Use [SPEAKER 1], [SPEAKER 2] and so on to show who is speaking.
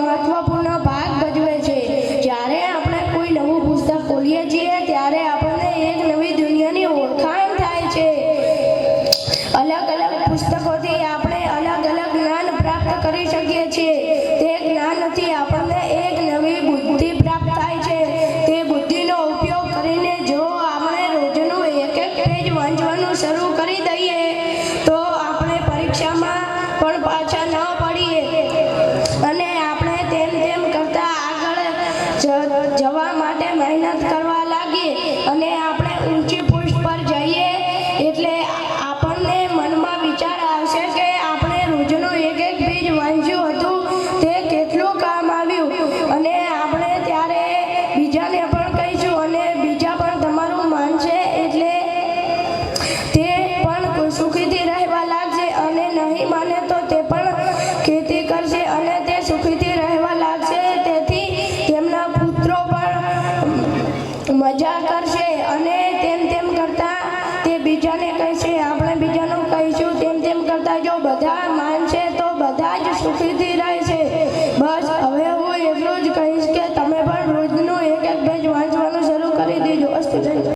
[SPEAKER 1] મહત્વપૂર્ણ ભાગ ભજવે છે। જ્યારે આપણે કોઈ નવું પુસ્તક ખોલીએ છીએ ત્યારે આપણને એક નવી દુનિયાની ઓળખાણ થાય છે। અલગ અલગ પુસ્તકોથી આપણે અલગ અલગ જ્ઞાન પ્રાપ્ત કરી શકીએ છીએ। તે જ્ઞાનથી આપણને એક નવી બુદ્ધિ પ્રાપ્ત થાય છે। તે બુદ્ધિનો ઉપયોગ કરીને જો આપણે રોજનું એક પેજ વાંચવાનું શરૂ કરી દઈએ તો આપણે પરીક્ષામાં પણ પાછા ન પડીએ અને આપણે તેમ કરતા આગળ જવા માટે મહેનત કરવા લાગીએ અને આપણે ઊંચી પોસ્ટ પર જઈએ એટલે આપણને મનમાં વિચાર આવશે કે આપણે રોજનું એક પેજ વાંચ્યું હતું તે કેટલું કામ આવ્યું અને આપણે ત્યારે બીજાને પણ કહીશું અને બીજા પણ તમારું માનશે એટલે તે પણ સુખીથી રહેવા લાગશે અને નહીં માને તો તે પણ ખેતી કરશે અને તે સુખીથી રહેવા લાગશે। તેથી તેમના પુત્રો પણ મજા કરશે અને તેમ કરતા તે બીજાને કહેશે આપણે બીજાનું કહીશું તેમ કરતા જો બધા માનશે તો બધા જ સુખીથી રહે।